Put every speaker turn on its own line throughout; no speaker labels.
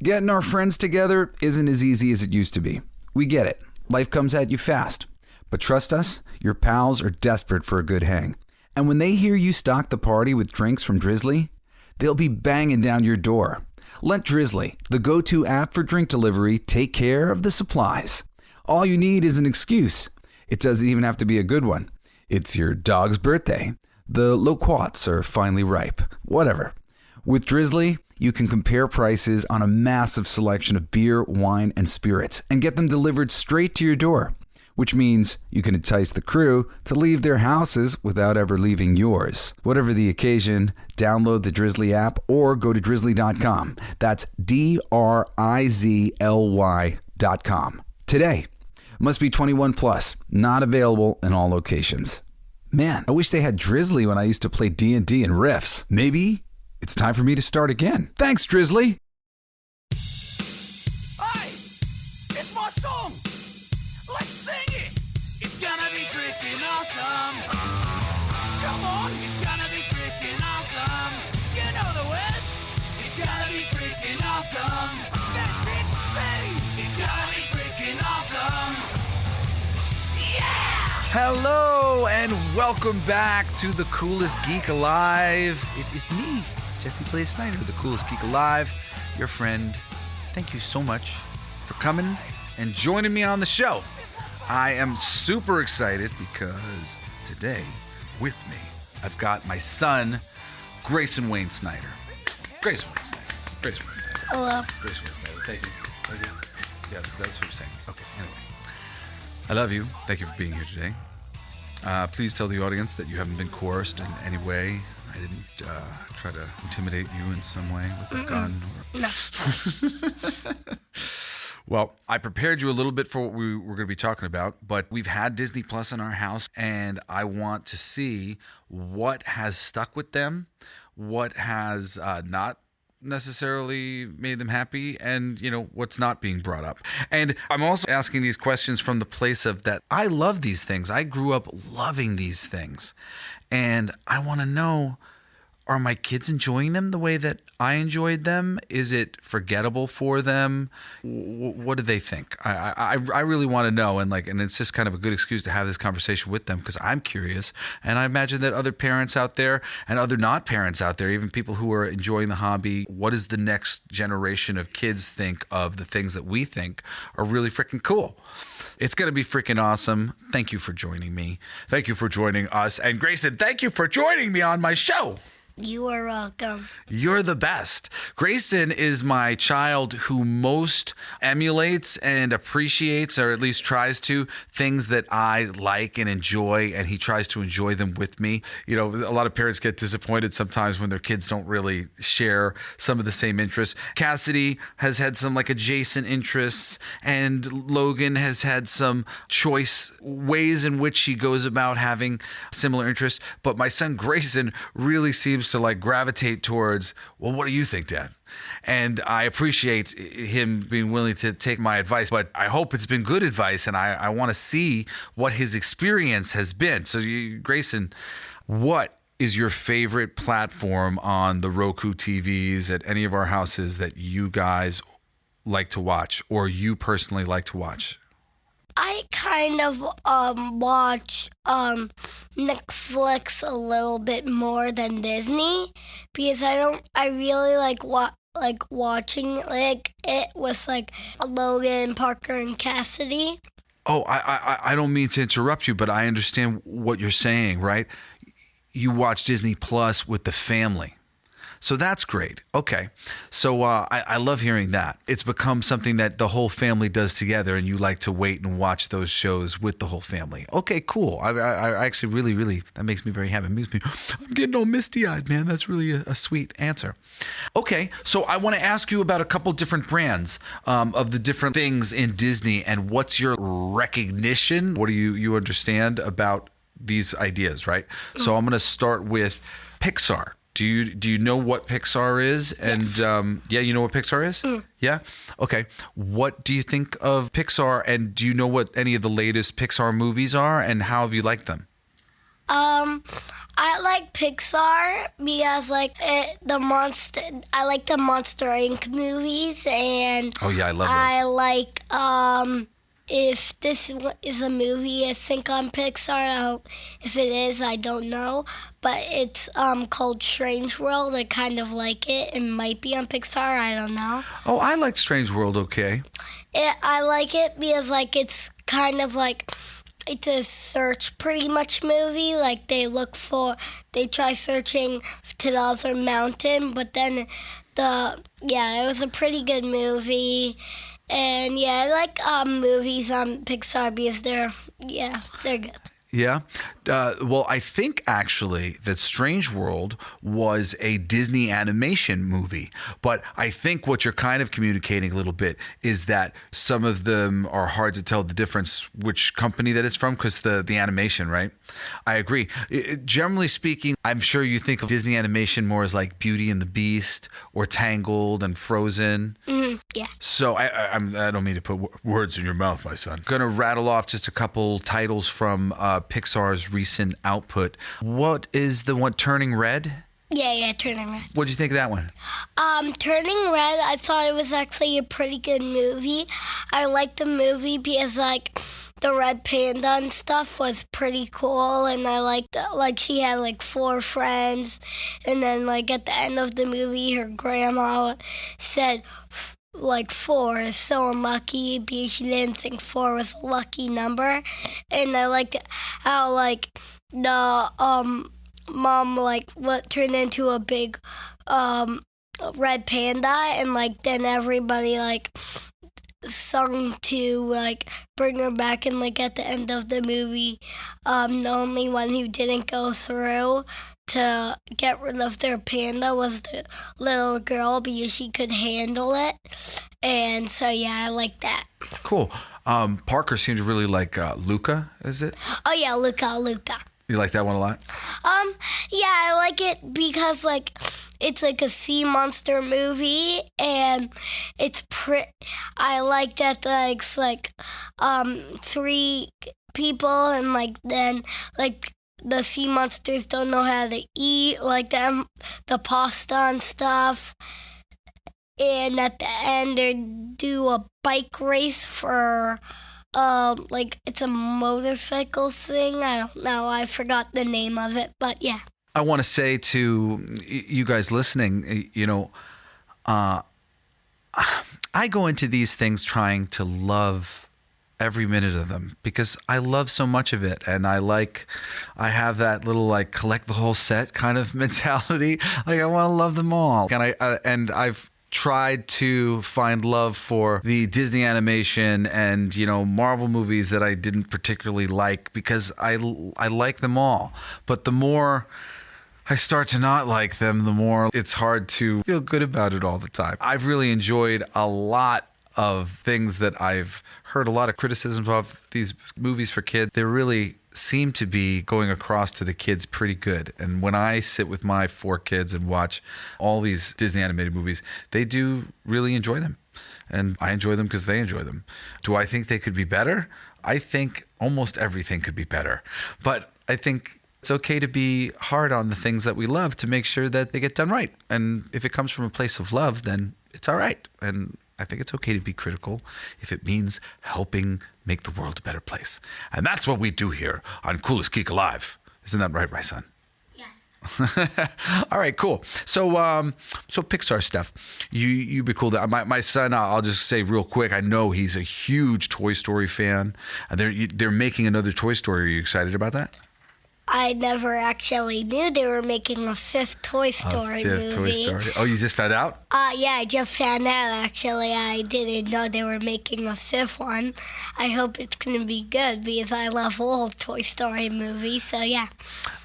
Getting our friends together isn't as easy as it used to be. We get it. Life comes at you fast. But trust us, your pals are desperate for a good hang. And when they hear you stock the party with drinks from Drizzly, they'll be banging down your door. Let Drizzly, the go-to app for drink delivery, take care of the supplies. All you need is an excuse. It doesn't even have to be a good one. It's your dog's birthday. The loquats are finally ripe. Whatever. With Drizzly, you can compare prices on a massive selection of beer, wine, and spirits and get them delivered straight to your door, which means you can entice the crew to leave their houses without ever leaving yours. Whatever the occasion, download the Drizzly app or go to drizzly.com. That's DRIZLY.com. Today. Must be 21 plus. Not available in all locations. Man, I wish they had Drizzly when I used to play D&D and Riffs. Maybe it's time for me to start again. Thanks, Drizzly.
Hey, it's my song. Let's sing it. It's gonna be freaking awesome. Come on, it's gonna be freaking awesome. You know the words. It's gonna be freaking awesome. That's it. Say, it's gonna be freaking awesome. Yeah!
Hello and welcome back to the Coolest Geek Alive. It is me, Blaze Snider, the Coolest Geek Alive, your friend. Thank you so much for coming and joining me on the show. I am super excited because today with me, I've got my son, Grayson Wayne Snider. Grayson Wayne Snider. Grayson Wayne Snider.
Hello.
Grayson Wayne Snider. Thank you. Yeah, that's what I'm saying. Okay, anyway. I love you. Thank you for being here today. Please tell the audience that you haven't been coerced in any way. I didn't try to intimidate you in some way with a gun.
No.
Well, I prepared you a little bit for what we were going to be talking about, but we've had Disney Plus in our house, and I want to see what has stuck with them, what has not necessarily made them happy, and what's not being brought up. And I'm also asking these questions from the place of that I love these things. I grew up loving these things, and I want to know, are my kids enjoying them the way that I enjoyed them? Is it forgettable for them? What do they think? I really want to know, and it's just kind of a good excuse to have this conversation with them because I'm curious, and I imagine that other parents out there and other not parents out there, even people who are enjoying the hobby, what does the next generation of kids think of the things that we think are really freaking cool? It's going to be freaking awesome. Thank you for joining me. Thank you for joining us. And Grayson, thank you for joining me on my show.
You are welcome.
You're the best. Grayson is my child who most emulates and appreciates, or at least tries to, things that I like and enjoy, and he tries to enjoy them with me. A lot of parents get disappointed sometimes when their kids don't really share some of the same interests. Cassidy has had some adjacent interests, and Logan has had some choice ways in which he goes about having similar interests. But my son Grayson really seems to gravitate towards, well, what do you think, Dad? And I appreciate him being willing to take my advice, but I hope it's been good advice, and I want to see what his experience has been. So Grayson, what is your favorite platform on the Roku TVs at any of our houses that you guys like to watch, or you personally like to watch?
I kind of watch Netflix a little bit more than Disney because I really like watching it with Logan, Parker, and Cassidy.
Oh, I don't mean to interrupt you, but I understand what you're saying, right? You watch Disney Plus with the family. So that's great. Okay. So I love hearing that. It's become something that the whole family does together, and you like to wait and watch those shows with the whole family. Okay, cool. I actually really, that makes me very happy. It makes me, I'm getting all misty-eyed, man. That's really a sweet answer. Okay, so I want to ask you about a couple different brands of the different things in Disney, and what's your recognition? What do you understand about these ideas, right? So I'm going to start with Pixar. Do you know what Pixar is? And
yes.
You know what Pixar is? Yeah? Okay. What do you think of Pixar, and do you know what any of the latest Pixar movies are, and how have you liked them?
I like Pixar because I like the Monster Inc. movies, and
Oh yeah, I love those.
I like if this is a movie, I think on Pixar. If it is, I don't know, but it's called Strange World. I kind of like it. It might be on Pixar. I don't know.
Oh, I like Strange World. Okay.
I like it because it's kind of like it's a search pretty much movie. Like they try searching to the other mountain, but then it was a pretty good movie. And yeah, I like movies on Pixar because they're good.
Yeah. Well, I think actually that Strange World was a Disney animation movie. But I think what you're kind of communicating a little bit is that some of them are hard to tell the difference which company that it's from because the animation, right? I agree. Generally speaking, I'm sure you think of Disney animation more as like Beauty and the Beast or Tangled and Frozen.
Yeah.
So I don't mean to put words in your mouth, my son. Going to rattle off just a couple titles from Pixar's recent output. What is the one, Turning Red?
Yeah, Turning Red.
What did you think of that one?
Turning Red, I thought it was actually a pretty good movie. I liked the movie because the red panda and stuff was pretty cool, and I liked she had 4 friends, and then at the end of the movie, her grandma said 4 is so unlucky because she didn't think 4 was a lucky number. And I liked how the mom what turned into a big red panda, and then everybody sung to bring her back, and at the end of the movie, the only one who didn't go through to get rid of their panda was the little girl because she could handle it. And so yeah, I like that.
Cool. Parker seemed to really like Luca, is it?
Oh yeah, Luca.
You like that one a lot?
Yeah, I like it because it's a sea monster movie, and it's I like that it's 3 people, and then the sea monsters don't know how to eat the pasta and stuff. And at the end, they do a bike race for it's a motorcycle thing. I don't know. I forgot the name of it, but yeah.
I want to say to you guys listening, I go into these things trying to love every minute of them because I love so much of it, and I have that little collect the whole set kind of mentality. I want to love them all, and I've tried to find love for the Disney animation and Marvel movies that I didn't particularly like because I like them all, but the more I start to not like them, the more it's hard to feel good about it all the time. I've really enjoyed a lot of things that I've heard a lot of criticisms of these movies for kids. They really seem to be going across to the kids pretty good. And when I sit with my 4 kids and watch all these Disney animated movies, they do really enjoy them. And I enjoy them because they enjoy them. Do I think they could be better? I think almost everything could be better. But I think it's okay to be hard on the things that we love to make sure that they get done right. And if it comes from a place of love, then it's all right. And I think it's okay to be critical if it means helping make the world a better place. And that's what we do here on Coolest Geek Alive. Isn't that right, my son? Yeah. All right, cool. So Pixar stuff. You'd be cool. My son, I'll just say real quick, I know he's a huge Toy Story fan. They're making another Toy Story. Are you excited about that?
I never actually knew they were making a 5th Toy Story movie.
Toy Story. Oh, you just found out?
Yeah, I just found out, actually. I didn't know they were making a 5th one. I hope it's going to be good because I love all Toy Story movies, so yeah.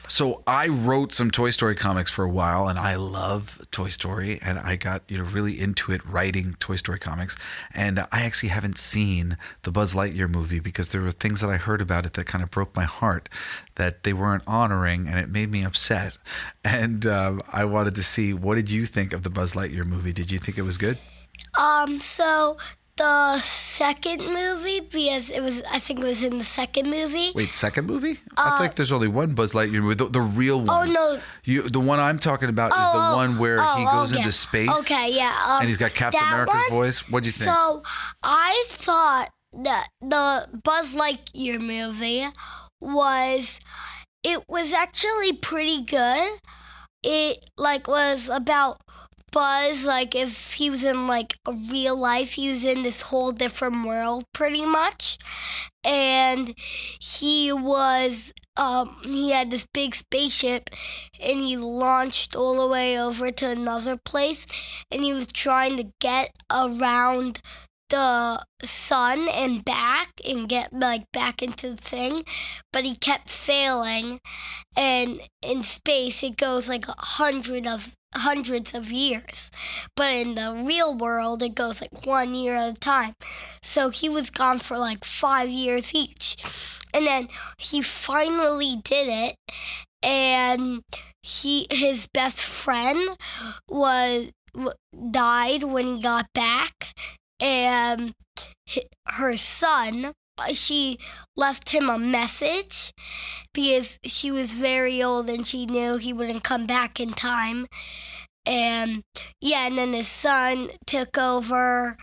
So I wrote some Toy Story comics for a while, and I love Toy Story, and I got really into it writing Toy Story comics. And I actually haven't seen the Buzz Lightyear movie because there were things that I heard about it that kind of broke my heart that they weren't honoring, and it made me upset. And I wanted to see, what did you think of the Buzz Lightyear movie? Did you think it was good?
So the second movie because I think it was in the second movie.
Wait, second movie? I think there's only one Buzz Lightyear movie, the real one.
Oh, no.
The one I'm talking about is the one where he goes into space.
Okay, yeah.
And he's got Captain America's voice. What do you think?
So I thought that the Buzz Lightyear movie was actually pretty good. It was about Buzz, if he was in a real life, he was in this whole different world pretty much. And he had this big spaceship and he launched all the way over to another place and he was trying to get around the sun and back and get back into the thing, but he kept failing. And in space it goes hundreds of years, but in the real world it goes 1 year at a time. So he was gone for 5 years each, and then he finally did it. And his best friend died when he got back, and her son, she left him a message because she was very old and she knew he wouldn't come back in time. And then his son took over.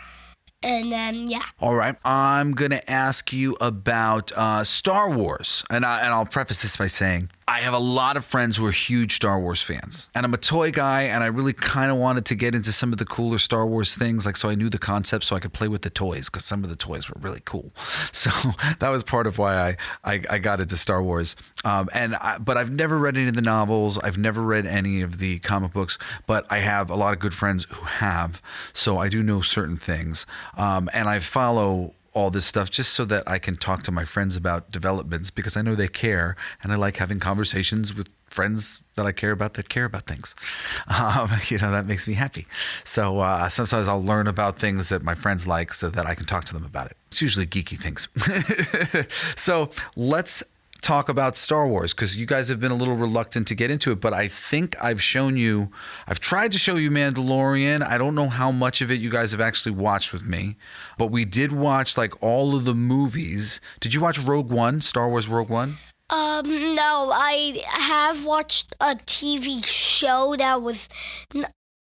And then, yeah.
All right. I'm going to ask you about Star Wars. And I'll preface this by saying I have a lot of friends who are huge Star Wars fans. And I'm a toy guy, and I really kind of wanted to get into some of the cooler Star Wars things. So I knew the concept so I could play with the toys because some of the toys were really cool. So that was part of why I got into Star Wars. But I've never read any of the novels. I've never read any of the comic books. But I have a lot of good friends who have. So I do know certain things. And I follow all this stuff just so that I can talk to my friends about developments because I know they care, and I like having conversations with friends that I care about that care about things. That makes me happy. So sometimes I'll learn about things that my friends like so that I can talk to them about it. It's usually geeky things. So let's talk about Star Wars because you guys have been a little reluctant to get into it, but I think I've tried to show you Mandalorian. I don't know how much of it you guys have actually watched with me, but we did watch all of the movies. Did you watch Rogue One, Star Wars Rogue One?
No, I have watched a TV show that was,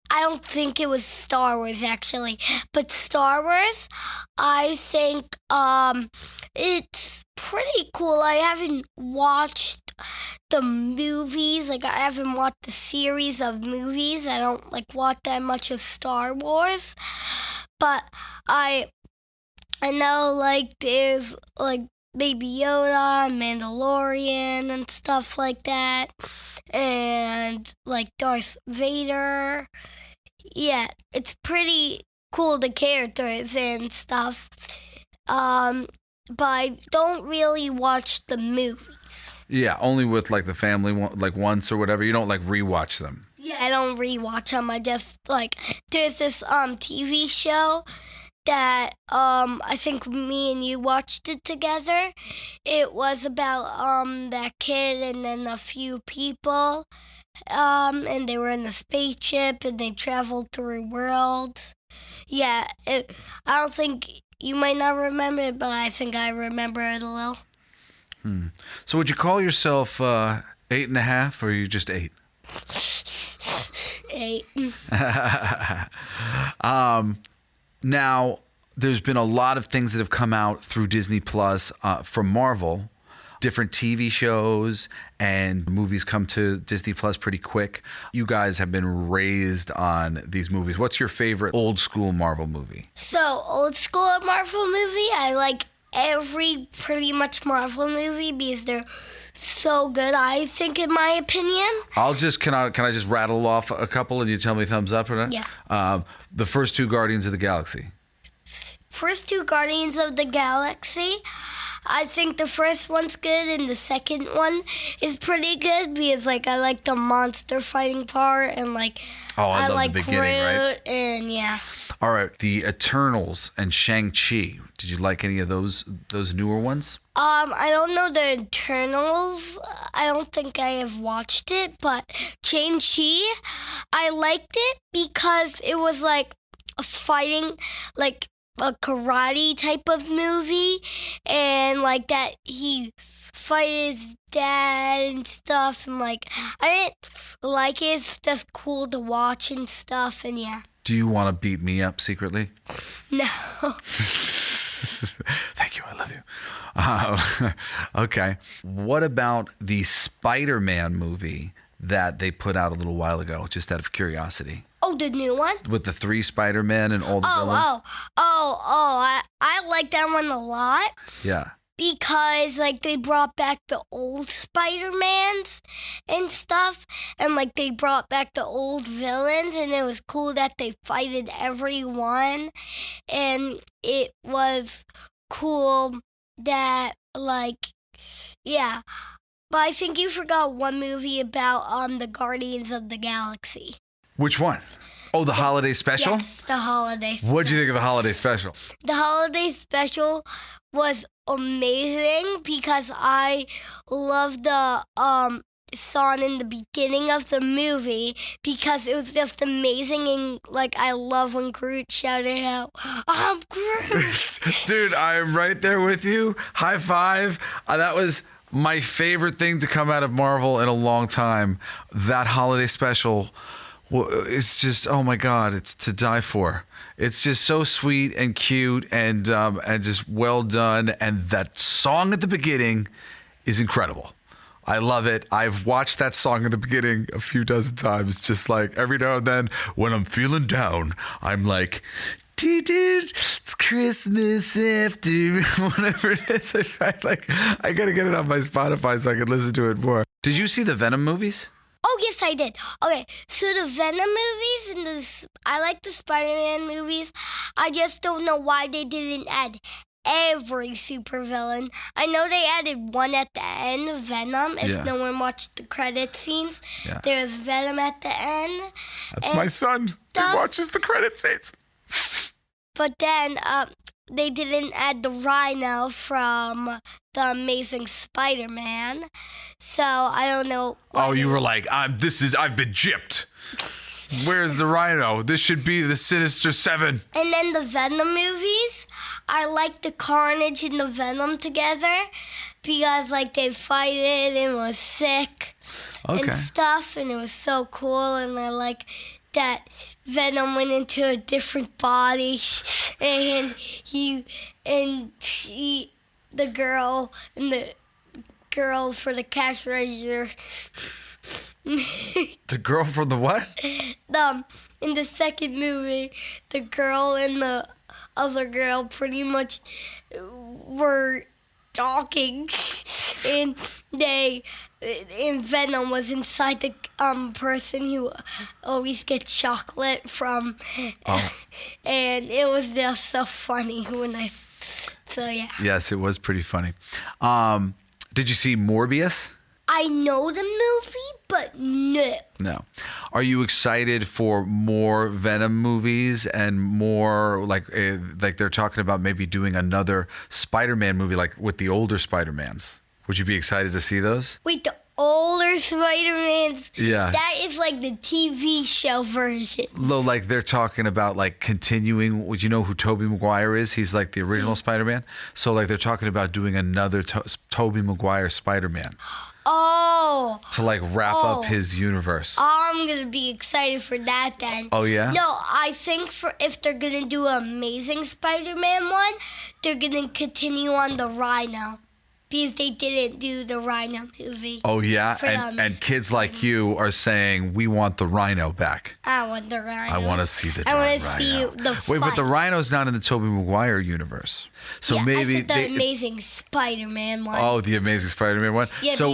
I don't think it was Star Wars actually, but Star Wars, I think, it's pretty cool. I haven't watched the movies. I haven't watched the series of movies. I don't watch that much of Star Wars. But I know there's Baby Yoda, Mandalorian, and stuff like that. And Darth Vader. Yeah, it's pretty cool, the characters and stuff. But I don't really watch the movies.
Yeah, only with the family once or whatever. You don't rewatch them.
Yeah, I don't rewatch them. I just there's this TV show that I think me and you watched it together. It was about that kid and then a few people. And they were in a spaceship and they traveled through worlds. Yeah, I don't think you might not remember it, but I think I remember it a little.
So would you call yourself 8.5 or are you just 8?
8.
Now, there's been a lot of things that have come out through Disney Plus from Marvel. Different TV shows and movies come to Disney Plus pretty quick. You guys have been raised on these movies. What's your favorite old school Marvel movie?
So, old school Marvel movie, I like every pretty much Marvel movie because they're so good, I think, in my opinion.
Can I just rattle off a couple and you tell me thumbs up or not?
Yeah.
The first two Guardians of the Galaxy.
First two Guardians of the Galaxy, I think the first one's good and the second one is pretty good because I like the monster fighting part and
I love the beginning,
Groot,
right?
And yeah.
All right, the Eternals and Shang-Chi. Did you like any of those newer ones?
I don't know the Eternals. I don't think I have watched it, but Shang-Chi, I liked it because it was fighting a karate type of movie, and like that he fight his dad and stuff, and like I didn't like it. It's just cool to watch and stuff, and yeah.
Do you want to beat me up secretly?
No.
Thank you. I love you. Okay. What about the Spider-Man movie that they put out a little while ago, just out of curiosity?
Oh, the new one?
With the 3 Spider-Men and all the villains?
I like that one a lot.
Yeah.
Because, like, they brought back the old Spider-Mans and stuff. And, like, they brought back the old villains. And it was cool that they fighted everyone. And it was cool that, like, yeah. But I think you forgot one movie about the Guardians of the Galaxy.
Which one? Oh, the holiday special?
Yes, the holiday special.
What'd you think of the holiday special?
The holiday special was amazing because I love the song in the beginning of the movie because it was just amazing, and like I love when Groot shouted out, "I'm Groot!"
Dude, I'm right there with you. High five. That was my favorite thing to come out of Marvel in a long time. That holiday special. Well, it's just, oh my God, it's to die for. It's just so sweet and cute and just well done. And that song at the beginning is incredible. I love it. I've watched that song at the beginning a few dozen times. Just like every now and then when I'm feeling down, I'm like, dude, it's Christmas after, whatever it is. I gotta get it on my Spotify so I can listen to it more. Did you see the Venom movies?
Oh, yes, I did. Okay, so the Venom movies and I like the Spider-Man movies. I just don't know why they didn't add every supervillain. I know they added one at the end, Venom, if no one watched the credit scenes. Yeah. There's Venom at the end.
That's my son. He watches the credit scenes.
But then they didn't add the Rhino from The Amazing Spider-Man. So I don't know.
Oh, you were like, I've been gypped. Where's the Rhino? This should be the Sinister Seven.
And then the Venom movies, I like the Carnage and the Venom together because like they fight it and it was sick and stuff, and it was so cool, and I like that Venom went into a different body, and the girl for the cash register.
The girl from the what?
In the second movie, the girl and the other girl pretty much were talking, and Venom was inside the person who always gets chocolate from, and it was just so funny so yeah.
Yes, it was pretty funny. Did you see Morbius?
I know the movie, but no.
No. Are you excited for more Venom movies and more like they're talking about maybe doing another Spider-Man movie like with the older Spider-Mans? Would you be excited to see those?
Wait, the older Spider-Mans?
Yeah.
That is like the TV show version.
Like they're talking about like continuing. Would you know who Tobey Maguire is? He's like the original Spider-Man. So like they're talking about doing another Tobey Maguire Spider-Man.
Oh.
To like wrap up his universe.
I'm going to be excited for that then.
Oh, yeah?
No, I think if they're going to do an Amazing Spider-Man one, they're going to continue on the Rhino. Because they didn't do the Rhino movie.
Oh, yeah? And kids like you are saying, we want the Rhino back.
I want the Rhino.
I want to see the Rhino.
I want to see the fight.
Wait, but the Rhino's not in the Tobey Maguire universe. So
yeah,
maybe
I said the Amazing Spider-Man one.
Oh, the Amazing Spider-Man one?
Yeah,
so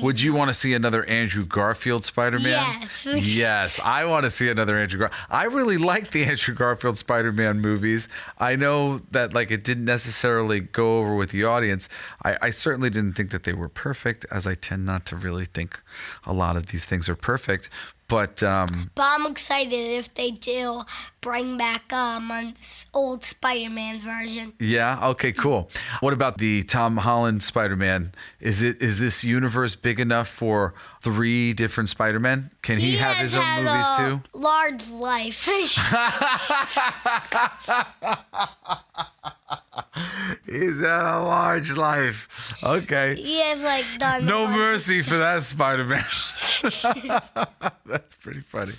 would you want to see another Andrew Garfield Spider-Man?
Yes.
Yes, I want to see another Andrew Garfield. I really like the Andrew Garfield Spider-Man movies. I know that like it didn't necessarily go over with the audience. I certainly didn't think that they were perfect, as I tend not to really think a lot of these things are perfect. But
I'm excited if they do bring back an old Spider-Man version.
Yeah. Okay. Cool. What about the Tom Holland Spider-Man? Is this universe big enough for 3 different Spider-Men? Can he have his own movies too?
Large life.
He's had a large life. Okay.
He has like done
No
a bunch of-
mercy for that Spider-Man. That's pretty funny.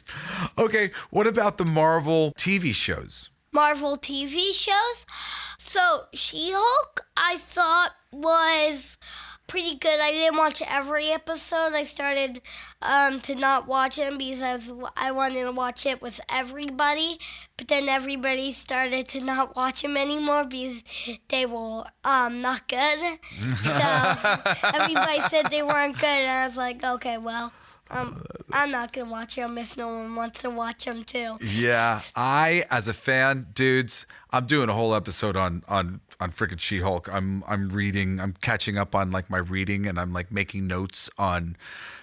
Okay, what about the Marvel TV shows?
Marvel TV shows. So She-Hulk, I thought was pretty good. I didn't watch every episode. I started to not watch them because I wanted to watch it with everybody. But then everybody started to not watch them anymore because they were not good. So everybody said they weren't good, and I was like, okay, well, I'm not gonna watch them if no one wants to watch them too.
Yeah, I as a fan, dudes, I'm doing a whole episode on freaking She-Hulk. I'm catching up on like my reading, and I'm like making notes on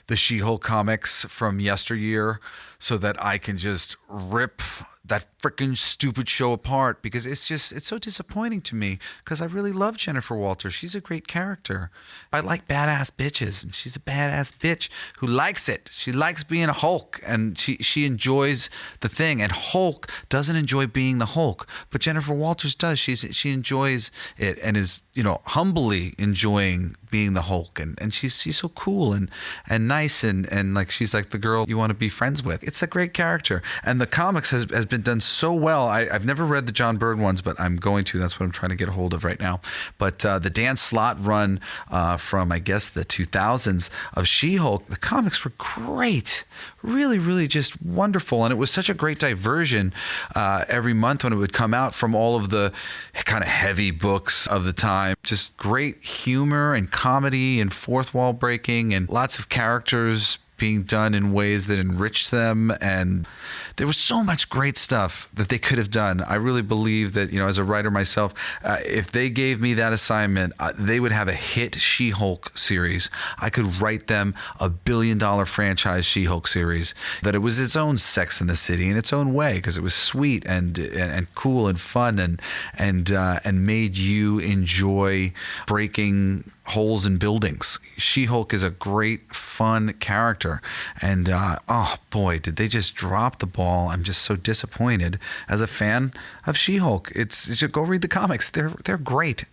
the She-Hulk comics from yesteryear so that I can just rip that freaking stupid show apart, because it's so disappointing to me, because I really love Jennifer Walters. She's a great character. I like badass bitches, and she's a badass bitch who likes it. She likes being a Hulk, and she enjoys the thing, and Hulk doesn't enjoy being the Hulk, but Jennifer Walters does. She enjoys it and is, humbly enjoying being the Hulk, and she's so cool and nice, and like she's like the girl you want to be friends with. It's a great character, and the comics has been done so well. I've never read the John Byrne ones, but I'm going to. That's what I'm trying to get a hold of right now. But the Dan Slott run from, I guess, the 2000s of She-Hulk, the comics were great. Really, really just wonderful. And it was such a great diversion every month when it would come out from all of the kind of heavy books of the time. Just great humor and comedy and fourth wall breaking and lots of characters being done in ways that enriched them. And there was so much great stuff that they could have done. I really believe that, as a writer myself, if they gave me that assignment, they would have a hit She-Hulk series. I could write them a $1 billion franchise She-Hulk series that it was its own Sex and the City in its own way, because it was sweet and cool and fun and made you enjoy breaking holes in buildings. She-Hulk is a great, fun character. And, oh boy, did they just drop the ball. I'm just so disappointed as a fan of She-Hulk. It's go read the comics. They're great.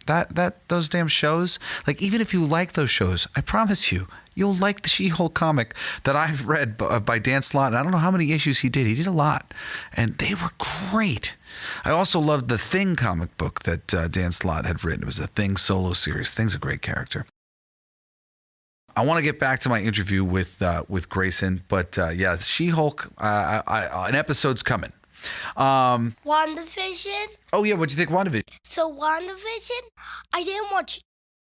Those damn shows, like, even if you like those shows, I promise you'll like the She-Hulk comic that I've read by Dan Slott. And I don't know how many issues he did. He did a lot. And they were great. I also loved the Thing comic book that Dan Slott had written. It was a Thing solo series. Thing's a great character. I want to get back to my interview with Grayson, but yeah, She-Hulk, an episode's coming.
WandaVision.
Oh yeah, what'd you think of WandaVision?
So WandaVision, I didn't watch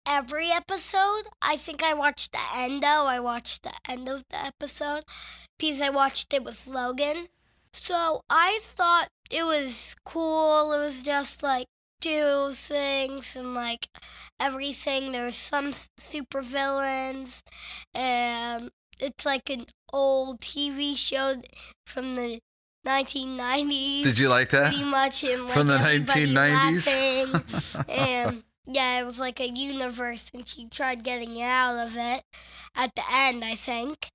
every episode. I think I watched the end though. I watched the end of the episode because I watched it with Logan. So I thought it was cool. It was just like do things and like everything. There's some super villains, and it's like an old TV show from the 1990s.
Did you like that?
Pretty much, and like
From the
everybody
1990s?
laughing, and yeah, it was like a universe, and she tried getting out of it at the end, I think.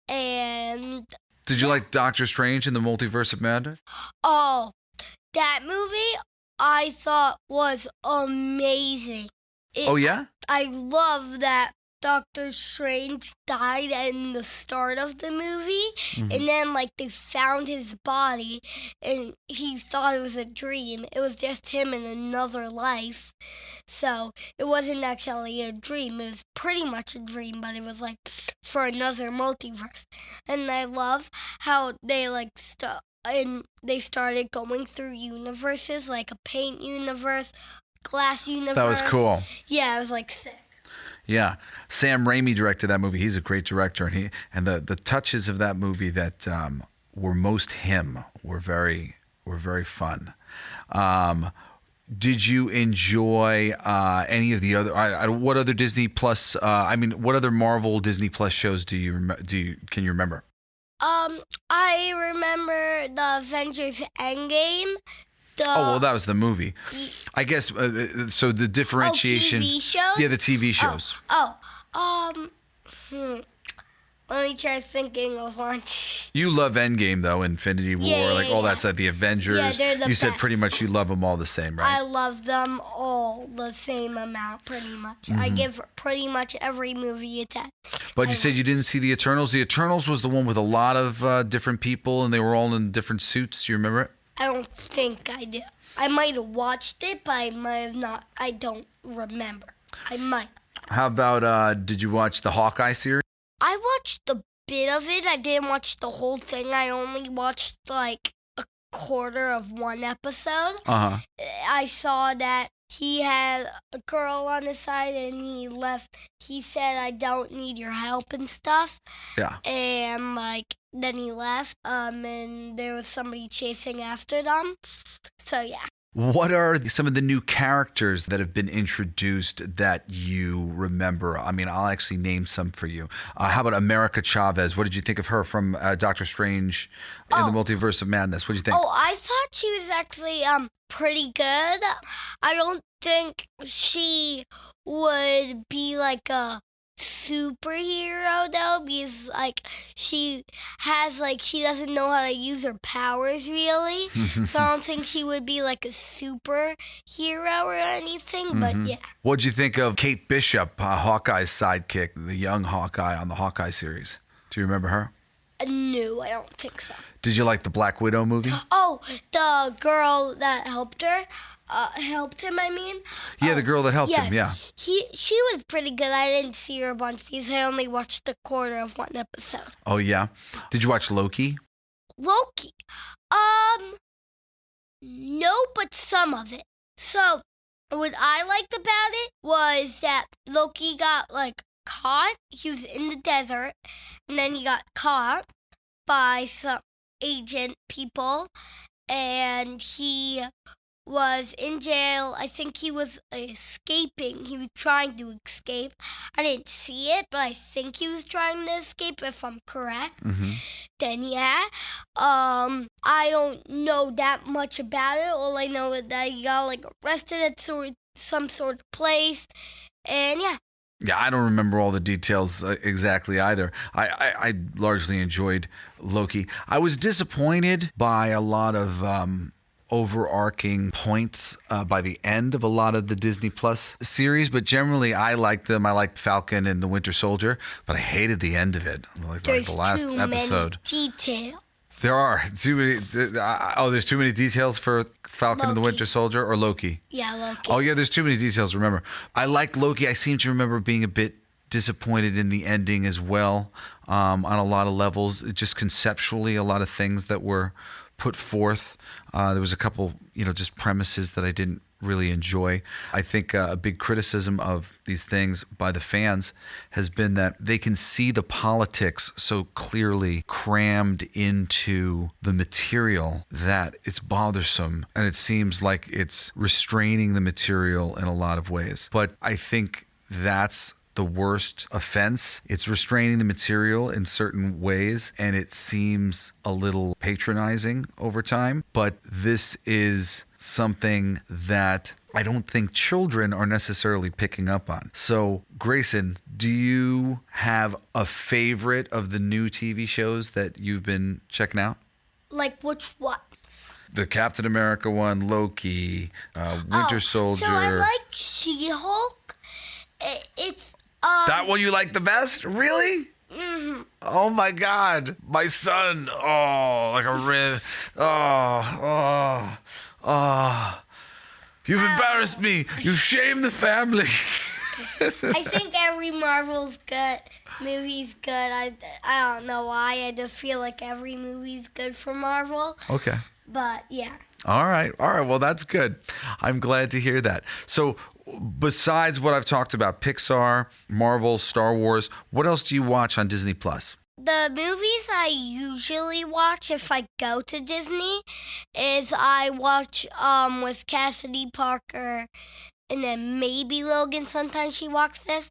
And
Did you like Doctor Strange in the Multiverse of Madness?
oh, that movie I thought was amazing.
Oh yeah?
I love that Doctor Strange died in the start of the movie, and then like they found his body, and he thought it was a dream. It was just him in another life, so it wasn't actually a dream. It was pretty much a dream, but it was like for another multiverse. And I love how they like and they started going through universes, like a paint universe, glass universe.
That was cool.
Yeah, it was like sick.
Yeah, Sam Raimi directed that movie. He's a great director, and the touches of that movie that were most him were very fun. Did you enjoy any of the other? What other Disney Plus? What other Marvel Disney Plus shows can you remember?
I remember the Avengers Endgame.
That was the movie. I guess, so the differentiation...
TV shows?
Yeah, the TV shows.
Let me try thinking of one.
You love Endgame, though, Infinity War, all that stuff, the Avengers.
Yeah, they're the
You said
best.
pretty much you love them all the same, right?
I love them all the same amount, pretty much. I give pretty much every movie a 10.
But you said you didn't see the Eternals. The Eternals was the one with a lot of different people, and they were all in different suits. You remember it?
I don't think I do. I might have watched it, but I might have not. I don't remember. I might.
How about, did you watch the Hawkeye series?
I watched a bit of it. I didn't watch the whole thing. I only watched like a quarter of one episode.
Uh-huh.
I saw that he had a girl on his side and he left. He said, I don't need your help and stuff.
Yeah.
And like, then he left. And there was somebody chasing after them. So yeah.
What are some of the new characters that have been introduced that you remember? I mean, I'll actually name some for you. How about America Chavez? What did you think of her from Doctor Strange in the Multiverse of Madness? What did you think?
Oh, I thought she was actually pretty good. I don't think she would be like a superhero though, because like she doesn't know how to use her powers really. So I don't think she would be like a superhero or anything. But yeah.
What'd you think of Kate Bishop, Hawkeye's sidekick, the young Hawkeye on the Hawkeye series? Do you remember her?
No, I don't think so.
Did you like the Black Widow movie?
Oh, the girl that helped her. Helped him, I mean.
Yeah, the girl that helped him, yeah.
She was pretty good. I didn't see her a bunch because I only watched a quarter of one episode.
Oh, yeah? Did you watch Loki?
Loki? No, but some of it. So, what I liked about it was that Loki got, like, caught. He was in the desert, and then he got caught by some agent people, and he was in jail. I think he was escaping. He was trying to escape. I didn't see it, but I think he was trying to escape, if I'm correct. Then, yeah. I don't know that much about it. All I know is that he got, like, arrested at some sort of place. And, yeah.
Yeah, I don't remember all the details exactly either. I largely enjoyed Loki. I was disappointed by a lot of overarching points by the end of a lot of the Disney Plus series, but generally I liked them. I liked Falcon and the Winter Soldier, but I hated the end of it, like the last episode.
Many details.
There are too many. There's too many details for Falcon and the Winter Soldier or Loki.
Yeah, Loki.
Oh yeah, there's too many details. Remember, I liked Loki. I seem to remember being a bit disappointed in the ending as well, on a lot of levels. Just conceptually, a lot of things that were put forth. There was a couple, just premises that I didn't really enjoy. I think a big criticism of these things by the fans has been that they can see the politics so clearly crammed into the material that it's bothersome, and it seems like it's restraining the material in a lot of ways. But I think that's the worst offense. It's restraining the material in certain ways, and it seems a little patronizing over time. But this is something that I don't think children are necessarily picking up on. So, Grayson, do you have a favorite of the new TV shows that you've been checking out?
Like which ones?
The Captain America one, Loki, Winter Soldier.
So I like She-Hulk. It's
that one you like the best? Really?
Mm-hmm.
Oh my God, my son! Oh, like a rib! Oh! You've embarrassed me. You've shamed the family.
I think every Marvel's good. Movie's good. I don't know why. I just feel like every movie's good for Marvel.
Okay.
But yeah.
All right. Well, that's good. I'm glad to hear that. So, besides what I've talked about, Pixar, Marvel, Star Wars, what else do you watch on Disney Plus?
The movies I usually watch if I go to Disney is I watch with Cassidy Parker and then maybe Logan. Sometimes she watches this.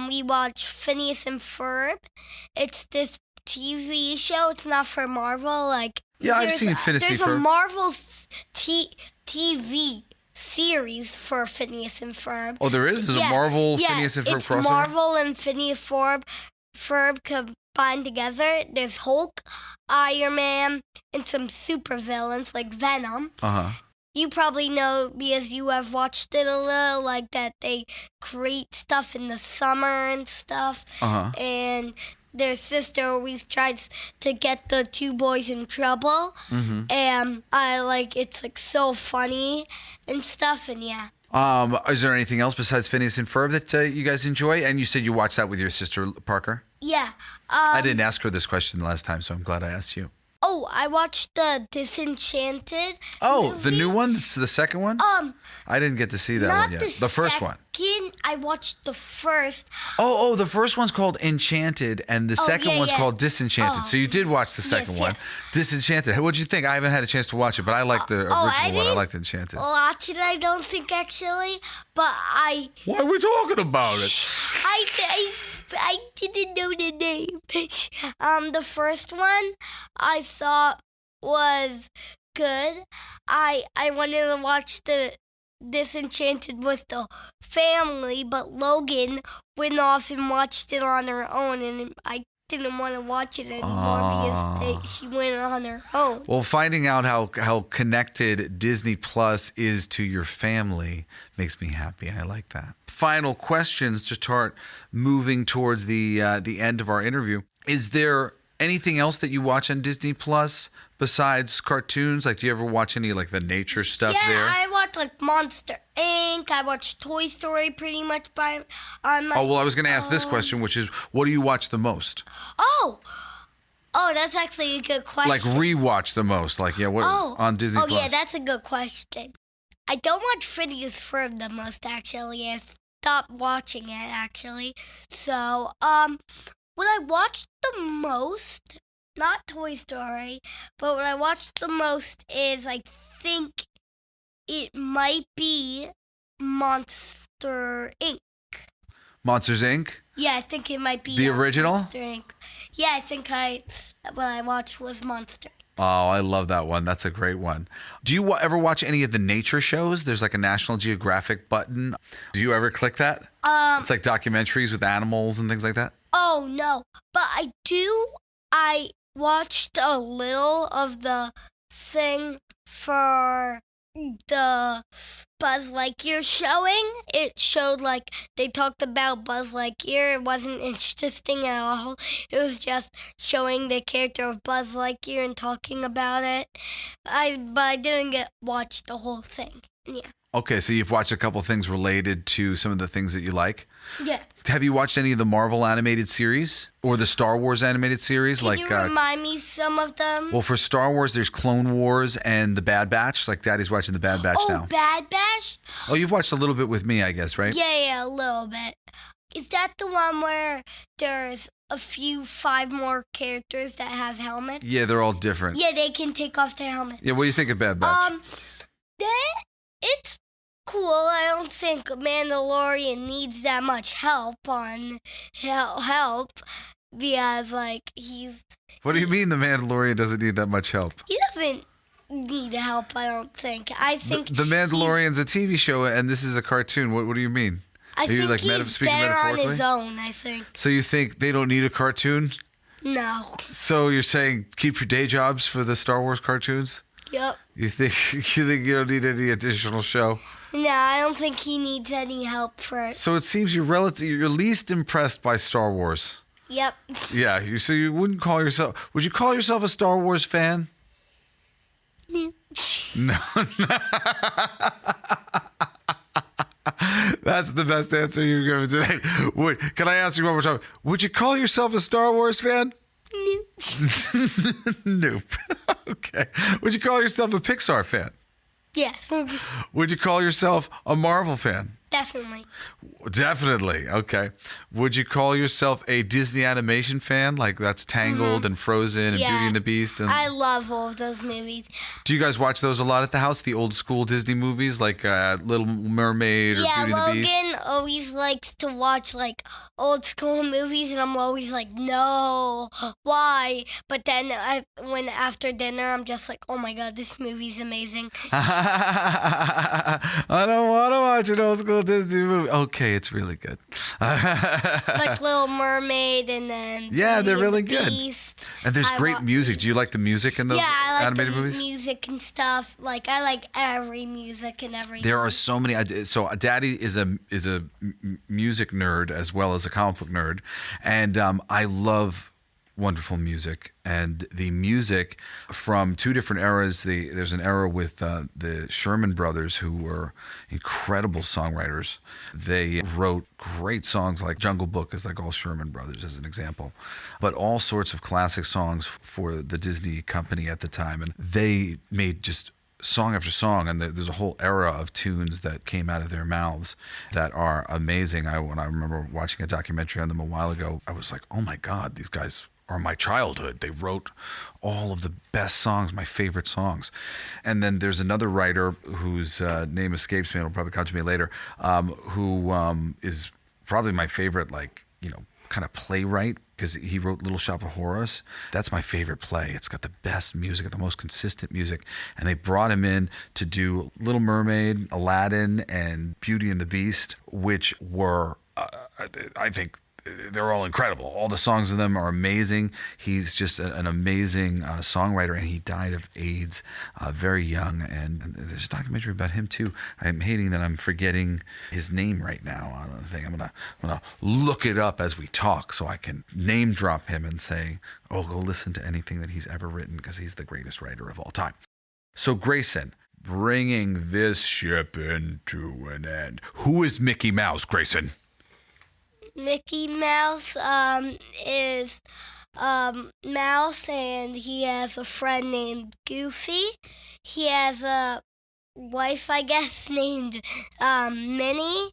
We watch Phineas and Ferb. It's this TV show. It's not for Marvel.
Yeah, I've seen Phineas and Ferb.
There's a Marvel TV series for Phineas and Ferb.
Oh, there is? There's a Marvel Phineas and Ferb crossover?
It's Marvel and Phineas Ferb bind together. There's Hulk, Iron Man, and some supervillains like Venom. You probably know because you have watched it a little, like that they create stuff in the summer and stuff. And their sister always tries to get the two boys in trouble. And it's like so funny and stuff, and yeah.
Is there anything else besides Phineas and Ferb that you guys enjoy? And you said you watched that with your sister, Parker?
Yeah.
I didn't ask her this question the last time, so I'm glad I asked you.
Oh, I watched the Disenchanted movie.
The new one? The second one? I didn't get to see that one yet. The first one.
I watched the first.
The first one's called Enchanted, and the second one's called Disenchanted. So you did watch the second one. Disenchanted. What did you think? I haven't had a chance to watch it, but I like the original one. I liked Enchanted.
Watch it, I don't think, actually. But I...
Why are we talking about it?
I didn't know the name. The first one I thought was good. I wanted to watch the Disenchanted with the family, but Logan went off and watched it on her own, and I didn't want to watch it anymore because she went on her own.
Well, finding out how connected Disney Plus is to your family makes me happy. I like that. Final questions to start moving towards the end of our interview. Is there anything else that you watch on Disney Plus besides cartoons? Like, do you ever watch any like the nature stuff there?
Yeah, I watch like Monster Inc. I watch Toy Story pretty much on my...
I was going to ask this question, which is, what do you watch the most?
Oh, that's actually a good question.
Like rewatch the most, like on Disney Plus.
Oh yeah, that's a good question. I don't watch Phineas Ferb the most, actually. I stopped watching it, actually. So, what I watched the most, not Toy Story, but what I watched the most is, I think it might be Monster Inc.
Monsters, Inc.?
Yeah, I think it might be
the original?
Monster Inc. Yeah, I think what I watched was Monster.
Oh, I love that one. That's a great one. Do you ever watch any of the nature shows? There's like a National Geographic button. Do you ever click that? It's like documentaries with animals and things like that.
Oh, no. But I do. I watched a little of the thing for the Buzz Lightyear showing. It showed like they talked about Buzz Lightyear. It wasn't interesting at all. It was just showing the character of Buzz Lightyear and talking about it. But I didn't watch the whole thing. Yeah.
Okay, so you've watched a couple things related to some of the things that you like?
Yeah.
Have you watched any of the Marvel animated series or the Star Wars animated series?
Can you remind me some of them?
Well, for Star Wars, there's Clone Wars and The Bad Batch. Like, Daddy's watching The Bad Batch now.
Oh, Bad Batch?
Oh, you've watched a little bit with me, I guess, right?
Yeah, a little bit. Is that the one where there's 5 more characters that have helmets?
Yeah, they're all different.
Yeah, they can take off their helmets.
Yeah, what do you think of Bad Batch?
It's cool. I don't think Mandalorian needs that much help because he's...
What do you mean the Mandalorian doesn't need that much help?
He doesn't need help, I don't think. I think
the Mandalorian's a TV show and this is a cartoon. What do you mean?
I think he's better on his own, I think.
So you think they don't need a cartoon?
No.
So you're saying keep your day jobs for the Star Wars cartoons?
Yep.
You think you don't need any additional show?
No, I don't think he needs any help for it.
So it seems you're least impressed by Star Wars.
Yep.
Yeah, so you wouldn't call yourself... Would you call yourself a Star Wars fan? No. That's the best answer you've given today. Can I ask you one more time? Would you call yourself a Star Wars fan? Nope. Okay. Would you call yourself a Pixar fan?
Yes.
Would you call yourself a Marvel fan?
Definitely.
Definitely. Okay. Would you call yourself a Disney animation fan? Like that's Tangled and Frozen and Beauty and the Beast?
I love all of those movies.
Do you guys watch those a lot at the house? The old school Disney movies like Little Mermaid or Beauty and the Beast?
Yeah, Logan always likes to watch old school movies and I'm always like, no, why? But then when after dinner, I'm just like, oh my God, this movie's amazing.
I don't want to watch watch an old school Disney movie. Okay, it's really good.
Like Little Mermaid and then
Yeah, they're
Beauty and
really
the
good.
Beast.
And there's
I
great
wa-
music. Do you like the music in those
I like
animated
the
movies?
music and stuff. Like I like every music and everything.
There are so many. So Daddy is a music nerd as well as a comic book nerd, and I love wonderful music. And the music from two different eras. There's an era with the Sherman Brothers, who were incredible songwriters. They wrote great songs like Jungle Book is like all Sherman Brothers as an example, but all sorts of classic songs for the Disney company at the time. And they made just song after song, and there's a whole era of tunes that came out of their mouths that are amazing. When I remember watching a documentary on them a while ago, I was like, oh my God, these guys are my childhood. They wrote all of the best songs, my favorite songs. And then there's another writer whose name escapes me, it'll probably come to me later, who is probably my favorite, kind of playwright, because he wrote Little Shop of Horrors. That's my favorite play. It's got the best music, the most consistent music. And they brought him in to do Little Mermaid, Aladdin, and Beauty and the Beast, which were, I think, they're all incredible. All the songs in them are amazing. He's just an amazing songwriter, and he died of AIDS very young. And there's a documentary about him too. I'm hating that I'm forgetting his name right now on the thing. I'm gonna look it up as we talk so I can name drop him and say, oh, go listen to anything that he's ever written, because he's the greatest writer of all time. So Grayson, bringing this ship into an end. Who is Mickey Mouse, Grayson?
Mickey Mouse is Mouse, and he has a friend named Goofy. He has a wife, I guess, named Minnie.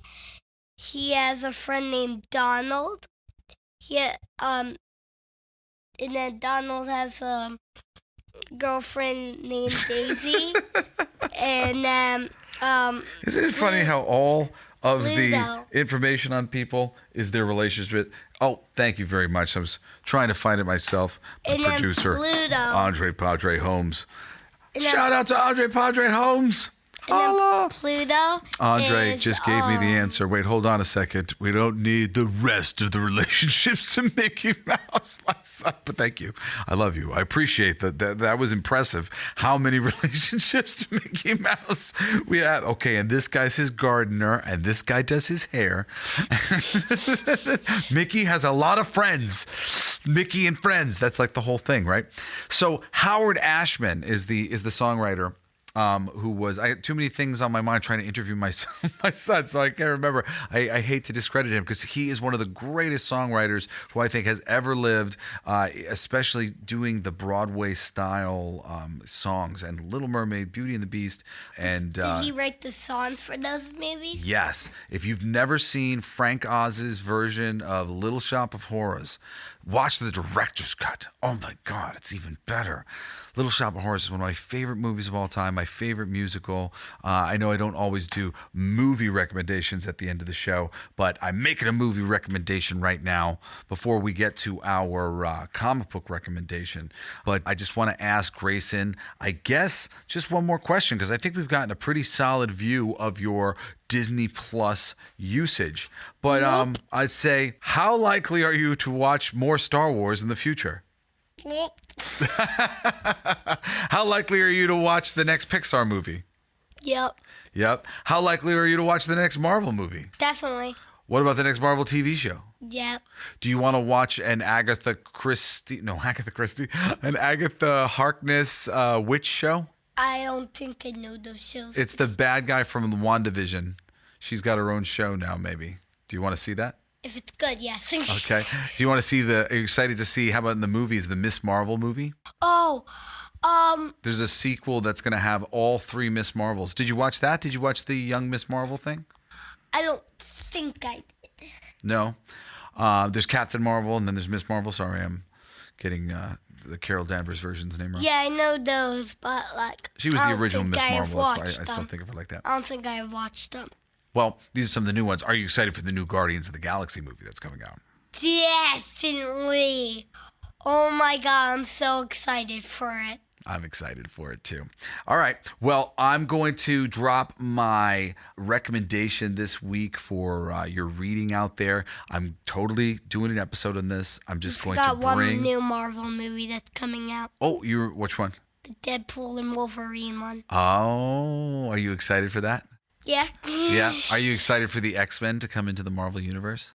He has a friend named Donald. And then Donald has a girlfriend named Daisy. And then
isn't it funny how all of
Pluto.
the information on people is their relationship? Oh, thank you very much. I was trying to find it myself. My
And then
producer,
Pluto.
Andre Padre Holmes.
And then-
Shout out to Andre Padre Holmes.
And then
Holla.
Pluto.
Andre
is,
just gave me the answer. Wait, hold on a second. We don't need the rest of the relationships to Mickey Mouse, my son. But thank you. I love you. I appreciate that. That was impressive. How many relationships to Mickey Mouse we have? Okay, and this guy's his gardener, and this guy does his hair. Mickey has a lot of friends. Mickey and friends. That's like the whole thing, right? So Howard Ashman is the songwriter. Who was, I had too many things on my mind trying to interview my son, so I can't remember. I hate to discredit him, because he is one of the greatest songwriters who I think has ever lived, especially doing the Broadway style songs, and Little Mermaid, Beauty and the Beast. And
Did he write the songs for those movies?
yes, if you've never seen Frank Oz's version of Little Shop of Horrors, watch the director's cut. Oh my God, it's even better. Little Shop of Horrors is one of my favorite movies of all time, my favorite musical. I know I don't always do movie recommendations at the end of the show, but I'm making a movie recommendation right now before we get to our comic book recommendation. But I just want to ask Grayson, I guess, just one more question, because I think we've gotten a pretty solid view of your Disney Plus usage. But I'd say, how likely are you to watch more Star Wars in the future?
Yep.
How likely are you to watch the next Pixar movie?
Yep.
Yep. How likely are you to watch the next Marvel movie?
Definitely.
What about the next Marvel TV show?
Yep.
Do you want to watch an Agatha Harkness witch show?
I don't think I know those shows.
It's the bad guy from the WandaVision. She's got her own show now, maybe. Do you want to see that?
If it's good, yes.
Okay. Do you want to see are you excited to see, how about in the movies, the Miss Marvel movie?
Oh,
There's a sequel that's going to have all three Miss Marvels. Did you watch that? Did you watch the young Miss Marvel thing?
I don't think I did.
No. There's Captain Marvel, and then there's Miss Marvel. Sorry, I'm getting the Carol Danvers version's name wrong.
Yeah, I know those, but
She was
I
the
don't
original
think
Miss
I have
Marvel. That's why
watched
I still
them.
think of her like that.
I don't think I have watched them.
Well, these are some of the new ones. Are you excited for the new Guardians of the Galaxy movie that's coming out?
Definitely. Oh my God, I'm so excited for it.
I'm excited for it too. All right. Well, I'm going to drop my recommendation this week for your reading out there. I'm totally doing an episode on this. I'm just going to
Got one
bring.
new Marvel movie that's coming out.
Oh, which one?
The Deadpool and Wolverine one.
Oh, are you excited for that?
Yeah.
Yeah. Are you excited for the X-Men to come into the Marvel Universe?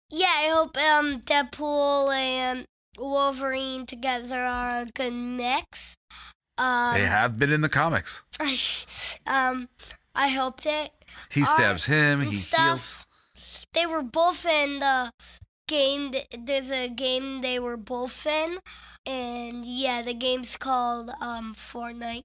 Yeah, I hope Deadpool and Wolverine together are a good mix.
They have been in the comics.
I hoped it.
He stabs him. He heals.
They were both in the game. There's a game they were both in, and yeah, the game's called Fortnite.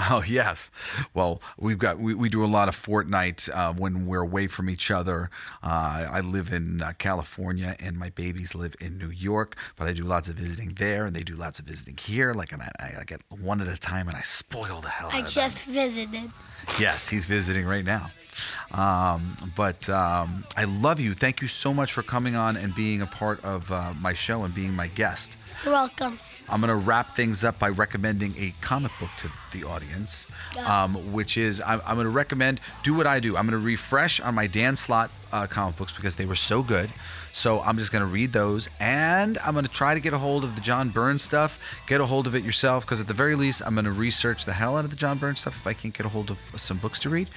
Oh, yes. Well, we do a lot of Fortnite when we're away from each other. I live in California and my babies live in New York, but I do lots of visiting there and they do lots of visiting here. Like, and I get one at a time and I spoil the hell out of them.
I just visited.
Yes, he's visiting right now. But I love you. Thank you so much for coming on and being a part of my show and being my guest.
You're welcome.
I'm going to wrap things up by recommending a comic book to the audience, which is I'm going to recommend, do what I do. I'm going to refresh on my Dan Slott comic books because they were so good. So I'm just going to read those, and I'm going to try to get a hold of the John Byrne stuff. Get a hold of it yourself, because at the very least, I'm going to research the hell out of the John Byrne stuff if I can't get a hold of some books to read.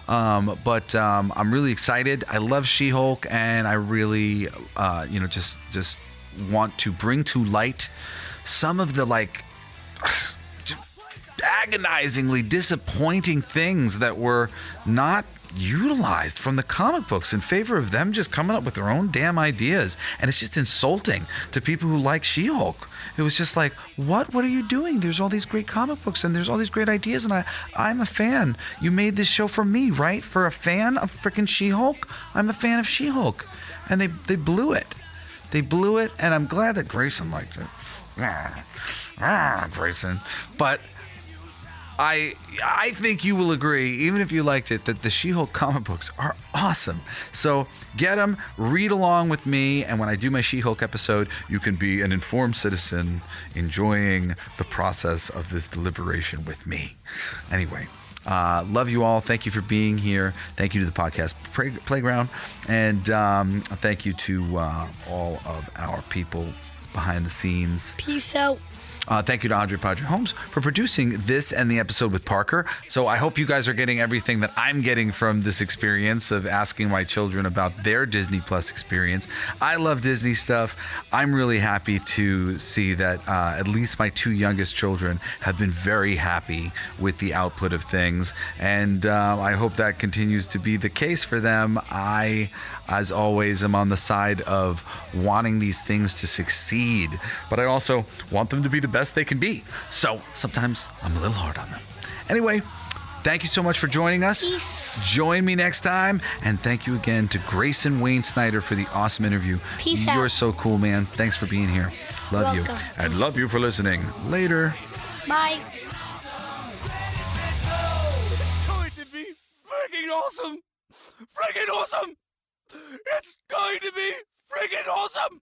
But I'm really excited. I love She-Hulk, and I really, just want to bring to light some of the agonizingly disappointing things that were not utilized from the comic books in favor of them just coming up with their own damn ideas. And it's just insulting to people who like She-Hulk. It was just like, what are you doing? There's all these great comic books and there's all these great ideas, and I'm a fan. You made this show for me, right? For a fan of freaking She-Hulk? I'm a fan of She-Hulk. And they blew it. They blew it, and I'm glad that Grayson liked it. Grayson. But I think you will agree, even if you liked it, that the She-Hulk comic books are awesome. So get them, read along with me, and when I do my She-Hulk episode, you can be an informed citizen enjoying the process of this deliberation with me. Anyway, love you all. Thank you for being here. Thank you to the podcast Playground, and thank you to all of our people behind the scenes.
Peace out.
Thank you to Andre Padre Holmes for producing this and the episode with Parker. So I hope you guys are getting everything that I'm getting from this experience of asking my children about their Disney Plus experience. I love Disney stuff. I'm really happy to see that at least my two youngest children have been very happy with the output of things. And I hope that continues to be the case for them. I, as always, am on the side of wanting these things to succeed, but I also want them to be the best they can be. So sometimes I'm a little hard on them. Anyway, thank you so much for joining us.
Peace.
Join me next time. And thank you again to Grayson Wayne Snider for the awesome interview.
Peace out.
You're so cool, man. Thanks for being here. Love you.
Welcome.
And love you for listening. Later.
Bye.
It's going to be freaking awesome! Freaking awesome! It's going to be freaking awesome!